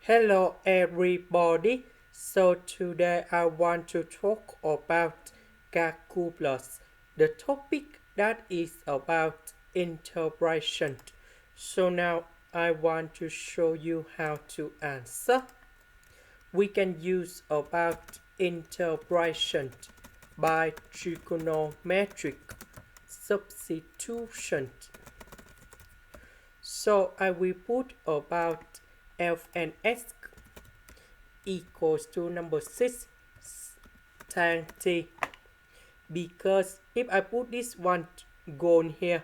Hello everybody. So today I want to talk about calculus. The topic that is about integration. So now I want to show you how to answer. We can use about integration by trigonometric substitution. So I will put about f and s equals to number 6 tan t, because if I put this one gone here,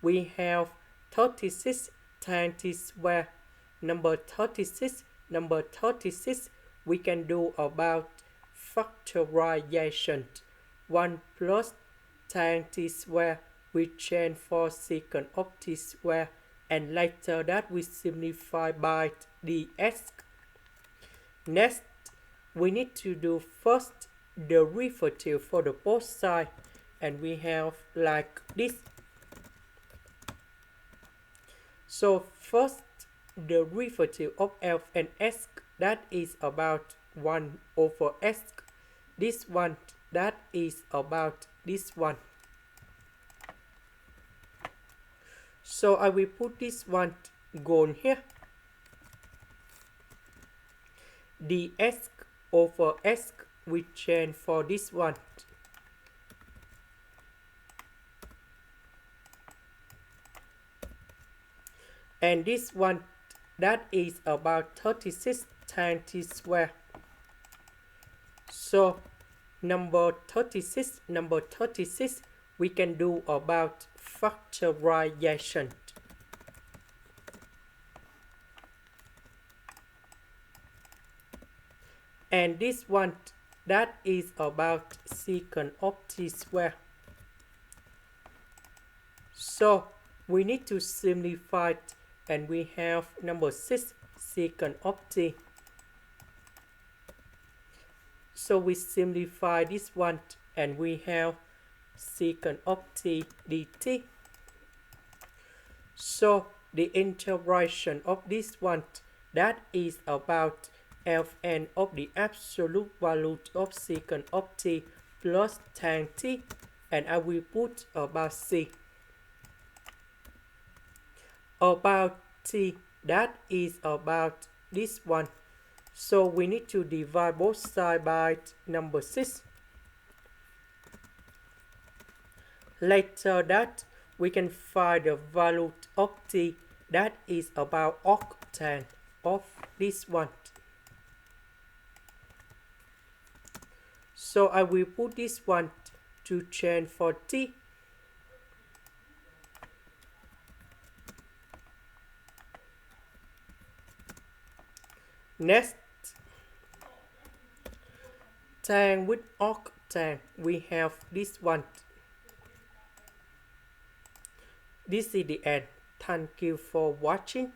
we have 36 tan t square. Number 36, we can do about factorization. 1 plus tan t square, we change for secant of t square, and later that we simplify by ds. Next, we need to do first derivative for the both sides, and we have like this. So first derivative of f and s, that is about 1 over s. This one, that is about this one. So I will put this one gone here. ds over s, we change for this one. And this one, that is about 36 tan t square. So number 36, we can do about factorization. And this one, that is about secant of t square. So we need to simplify it, and we have number 6 secant of t. So we simplify this one, and we have secant of t dt. So the integration of this one, that is about Fn of the absolute value of secant of t plus tan t, and I will put about c. About t, that is about this one. So we need to divide both sides by number 6. Later that, we can find the value of t, that is about octane of this one. So I will put this one to change for t. Next, tan with octane, we have this one. This is the end. Thank you for watching.